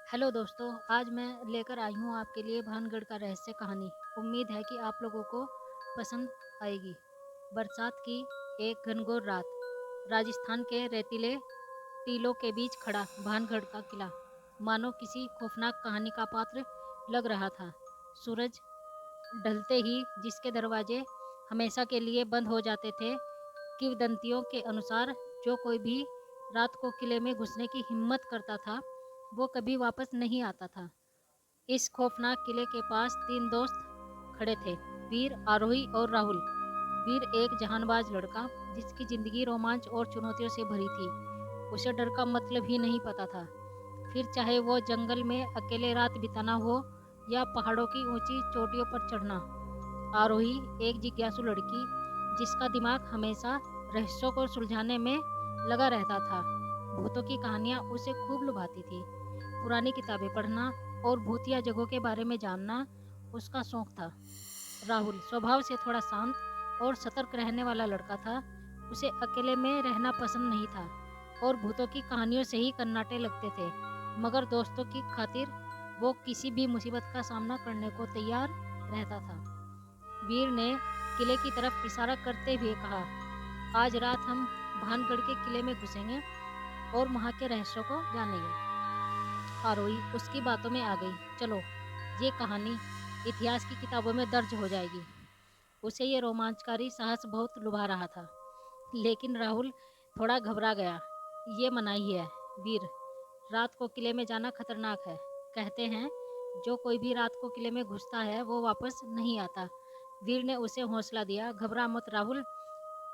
Hello दोस्तों, आज मैं लेकर आई हूँ आपके लिए भानगढ़ का रहस्य कहानी। उम्मीद है कि आप लोगों को पसंद आएगी। बरसात की एक घनघोर रात, राजस्थान के रेतीले टीलों के बीच खड़ा भानगढ़ का किला मानो किसी खौफनाक कहानी का पात्र लग रहा था। सूरज ढलते ही जिसके दरवाजे हमेशा के लिए बंद हो जाते थे, किंवदंतियों के अनुसार जो कोई भी रात को किले में घुसने की हिम्मत करता था, वो कभी वापस नहीं आता था। इस खौफनाक किले के पास तीन दोस्त खड़े थे, वीर, आरोही और राहुल। वीर एक जहानबाज लड़का जिसकी जिंदगी रोमांच और चुनौतियों से भरी थी। उसे डर का मतलब ही नहीं पता था। फिर चाहे वो जंगल में अकेले रात बिताना हो या पहाड़ों की ऊंची चोटियों पर चढ़ना। आरोही एक जिज्ञासु लड़की जिसका दिमाग हमेशा रहस्यों को सुलझाने में लगा रहता था। भूतों की कहानियां उसे खूब लुभाती थी। पुरानी किताबें पढ़ना और भूतिया जगहों के बारे में जानना उसका शौक था। राहुल स्वभाव से थोड़ा शांत और सतर्क रहने वाला लड़का था। उसे अकेले में रहना पसंद नहीं था और भूतों की कहानियों से ही कन्नाटे लगते थे। मगर दोस्तों की खातिर वो किसी भी मुसीबत का सामना करने को तैयार रहता था। वीर ने किले की तरफ इशारा करते हुए कहा, आज रात हम भानगढ़ के किले में घुसेंगे और वहाँ के रहस्यों को जानेंगे। आरोही उसकी बातों में आ गई। चलो, ये कहानी इतिहास की किताबों में दर्ज हो जाएगी। उसे ये रोमांचकारी साहस बहुत लुभा रहा था। लेकिन राहुल थोड़ा घबरा गया। ये मनाही है वीर, रात को किले में जाना खतरनाक है। कहते हैं जो कोई भी रात को किले में घुसता है वो वापस नहीं आता। वीर ने उसे हौसला दिया, घबरा मत राहुल,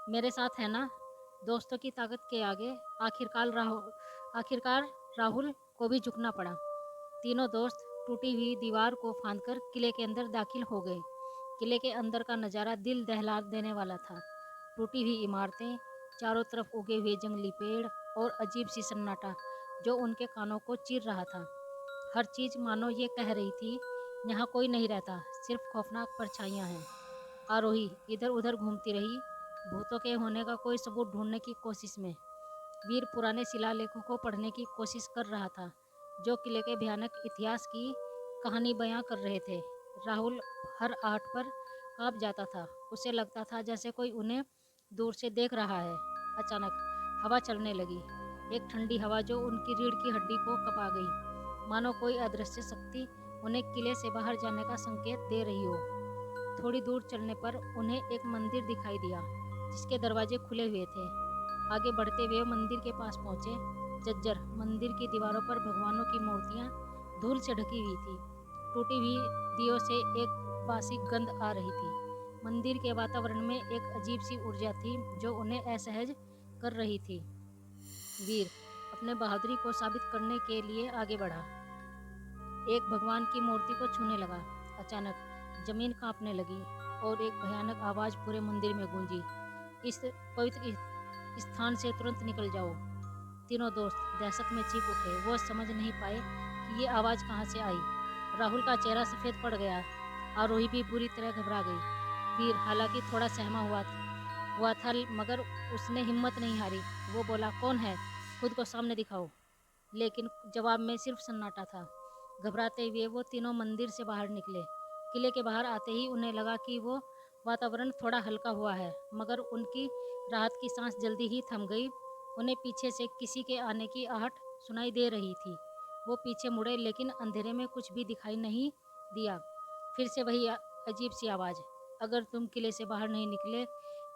मेरे साथ है ना। दोस्तों की ताकत के आगे आखिरकार राहुल को भी झुकना पड़ा। तीनों दोस्त टूटी हुई दीवार को फांदकर किले के अंदर दाखिल हो गए। किले के अंदर का नज़ारा दिल दहला देने वाला था। टूटी हुई इमारतें, चारों तरफ उगे हुए जंगली पेड़ और अजीब सी सन्नाटा जो उनके कानों को चीर रहा था। हर चीज मानो ये कह रही थी, यहाँ कोई नहीं रहता, सिर्फ खौफनाक परछाइयाँ हैं। आरोही इधर उधर घूमती रही, भूतों के होने का कोई सबूत ढूंढने की कोशिश में। वीर पुराने शिलालेखों को पढ़ने की कोशिश कर रहा था जो किले के भयानक इतिहास की कहानी बयां कर रहे थे। राहुल हर आहट पर कांप जाता था। उसे लगता था जैसे कोई उन्हें दूर से देख रहा है। अचानक हवा चलने लगी, एक ठंडी हवा जो उनकी रीढ़ की हड्डी को कपा गई, मानो कोई अदृश्य शक्ति उन्हें किले से बाहर जाने का संकेत दे रही हो। थोड़ी दूर चलने पर उन्हें एक मंदिर दिखाई दिया जिसके दरवाजे खुले हुए थे। आगे बढ़ते हुए मंदिर के पास पहुंचे। जज्जर मंदिर की दीवारों पर भगवानों की मूर्तियां धूल से ढकी हुई थी। टूटी हुई दियों से एक बासी गंध आ रही थी। मंदिर के वातावरण में एक अजीब सी ऊर्जा थी जो उन्हें असहज कर रही थी। वीर अपने बहादुरी को साबित करने के लिए आगे बढ़ा। एक भगवान की मूर्ति को छूने लगा। अचानक जमीन कांपने लगी और एक भयानक आवाज पूरे मंदिर में गूंजी, इस पवित्र स्थान से तुरंत निकल जाओ। तीनों दोस्त दहशत में चीख उठे। वो समझ नहीं पाए कि ये आवाज कहाँ से आई। राहुल का चेहरा सफेद पड़ गया। आरोही भी बुरी तरह घबरा गई। वीर हालांकि थोड़ा सहमा हुआ था, मगर उसने हिम्मत नहीं हारी। वो बोला, कौन है, खुद को सामने दिखाओ। लेकिन जवाब में सिर्फ सन्नाटा था। घबराते हुए वो तीनों मंदिर से बाहर निकले। किले के बाहर आते ही उन्हें लगा कि वो वातावरण थोड़ा हल्का हुआ है, मगर उनकी राहत की सांस जल्दी ही थम गई। उन्हें पीछे से किसी के आने की आहट सुनाई दे रही थी। वो पीछे मुड़े लेकिन अंधेरे में कुछ भी दिखाई नहीं दिया। फिर से वही अजीब सी आवाज़, अगर तुम किले से बाहर नहीं निकले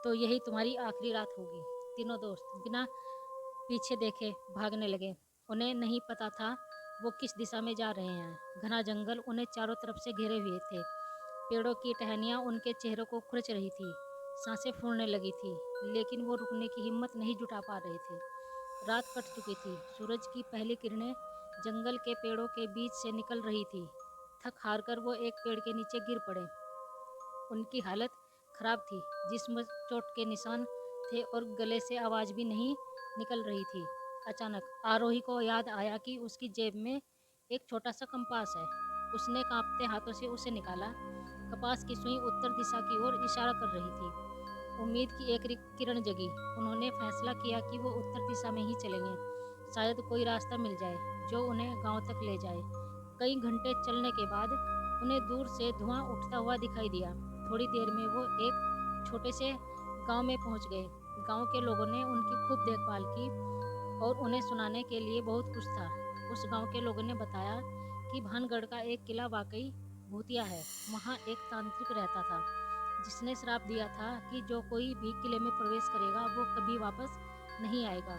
तो यही तुम्हारी आखिरी रात होगी। तीनों दोस्त बिना पीछे देखे भागने लगे। उन्हें नहीं पता था वो किस दिशा में जा रहे हैं। घना जंगल उन्हें चारों तरफ से घेरे हुए थे। पेड़ों की टहनियाँ उनके चेहरों को खुरच रही थी। सांसें फूलने लगी थी, लेकिन वो रुकने की हिम्मत नहीं जुटा पा रहे थे। रात कट चुकी थी। सूरज की पहली किरणें जंगल के पेड़ों के बीच से निकल रही थी। थक हार कर वो एक पेड़ के नीचे गिर पड़े। उनकी हालत खराब थी, जिस्म चोट के निशान थे और गले से आवाज़ भी नहीं निकल रही थी। अचानक आरोही को याद आया कि उसकी जेब में एक छोटा सा कंपास है। उसने कांपते हाथों से उसे निकाला। कपास की सुई उत्तर दिशा की ओर इशारा कर रही थी। उम्मीद की एक किरण जगी। उन्होंने फैसला किया कि वो उत्तर दिशा में ही चलेंगे, शायद कोई रास्ता मिल जाए। जो उन्हें गांव तक ले जाए। कई घंटे चलने के बाद उन्हें दूर से धुआं उठता हुआ दिखाई दिया। थोड़ी देर में वो एक छोटे से गांव में पहुंच गए। गांव के लोगों ने उनकी खूब देखभाल की और उन्हें सुनाने के लिए बहुत कुछ था। उस गांव के लोगों ने बताया कि भानगढ़ का एक किला वाकई भूतिया है। वहाँ एक तांत्रिक रहता था जिसने श्राप दिया था कि जो कोई भी किले में प्रवेश करेगा वो कभी वापस नहीं आएगा।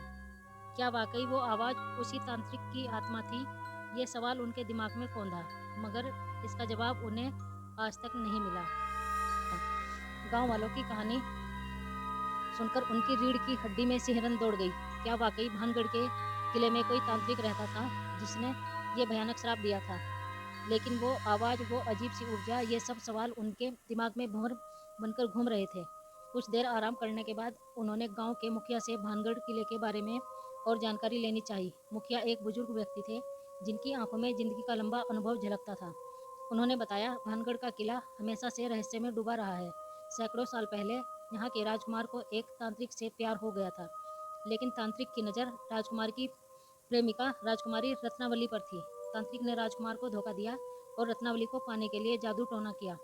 क्या वाकई वो आवाज़ उसी तांत्रिक की आत्मा थी? ये सवाल उनके दिमाग में कौंधा, मगर इसका जवाब उन्हें आज तक नहीं मिला। गांव वालों की कहानी सुनकर उनकी रीढ़ की हड्डी में सिहरन दौड़ गई। क्या वाकई भानगढ़ के किले में कोई तांत्रिक रहता था जिसने ये भयानक श्राप दिया था? लेकिन वो आवाज़, वो अजीब सी ऊर्जा, ये सब सवाल उनके दिमाग में भंवर बनकर घूम रहे थे। कुछ देर आराम करने के बाद उन्होंने गांव के मुखिया से भानगढ़ किले के बारे में और जानकारी लेनी चाहिए। मुखिया एक बुजुर्ग व्यक्ति थे जिनकी आंखों में जिंदगी का लंबा अनुभव झलकता था। उन्होंने बताया, भानगढ़ का किला हमेशा से रहस्य में डूबा रहा है। सैकड़ों साल पहले यहाँ के राजकुमार को एक तांत्रिक से प्यार हो गया था, लेकिन तांत्रिक की नज़र राजकुमार की प्रेमिका राजकुमारी रत्नावली पर थी। तांत्रिक ने राजकुमार को धोखा दिया और रत्नावली को पाने के लिए जादू टोना किया।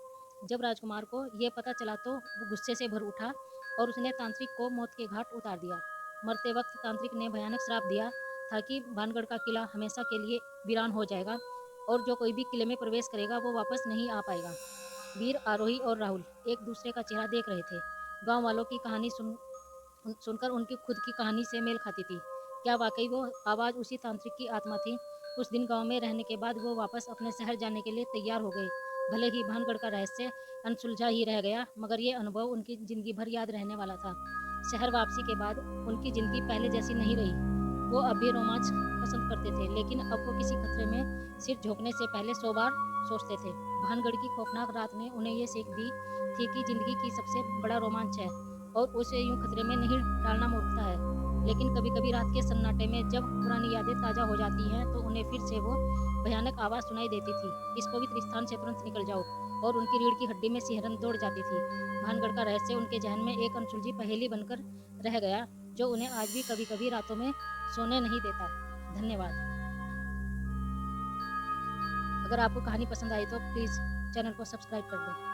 जब राजकुमार को यह पता चला तो वो गुस्से से भर उठा और उसने तांत्रिक को मौत के घाट उतार दिया। मरते वक्त तांत्रिक ने भयानक श्राप दिया था कि भानगढ़ का किला हमेशा के लिए वीरान हो जाएगा और जो कोई भी किले में प्रवेश करेगा वो वापस नहीं आ पाएगा। वीर, आरोही और राहुल एक दूसरे का चेहरा देख रहे थे। गांव वालों की कहानी सुनकर उनकी खुद की कहानी से मेल खाती थी। क्या वाकई वो आवाज़ उसी तांत्रिक की आत्मा थी? कुछ दिन गांव में रहने के बाद वो वापस अपने शहर जाने के लिए तैयार हो गए। भले ही भानगढ़ का रहस्य अनसुलझा ही रह गया, मगर ये अनुभव उनकी जिंदगी भर याद रहने वाला था। शहर वापसी के बाद उनकी जिंदगी पहले जैसी नहीं रही। वो अब भी रोमांच पसंद करते थे, लेकिन अब वो किसी खतरे में सिर झोंकने से पहले 100 बार सोचते थे। भानगढ़ की खौफनाक रात ने उन्हें ये सीख दी थी कि जिंदगी की सबसे बड़ा रोमांच है और उसे यूं खतरे में नहीं डालना मूर्खता है। लेकिन कभी कभी रात के सन्नाटे में जब पुरानी यादें ताज़ा हो जाती हैं तो उन्हें फिर से वो भयानक आवाज़ सुनाई देती थी, इस पवित्र स्थान से तुरंत निकल जाओ। और उनकी रीढ़ की हड्डी में सिहरन दौड़ जाती थी। भानगढ़ का रहस्य उनके जहन में एक अनसुलझी पहेली बनकर रह गया, जो उन्हें आज भी कभी कभी रातों में सोने नहीं देता। धन्यवाद। अगर आपको कहानी पसंद आई तो प्लीज़ चैनल को सब्सक्राइब कर दें।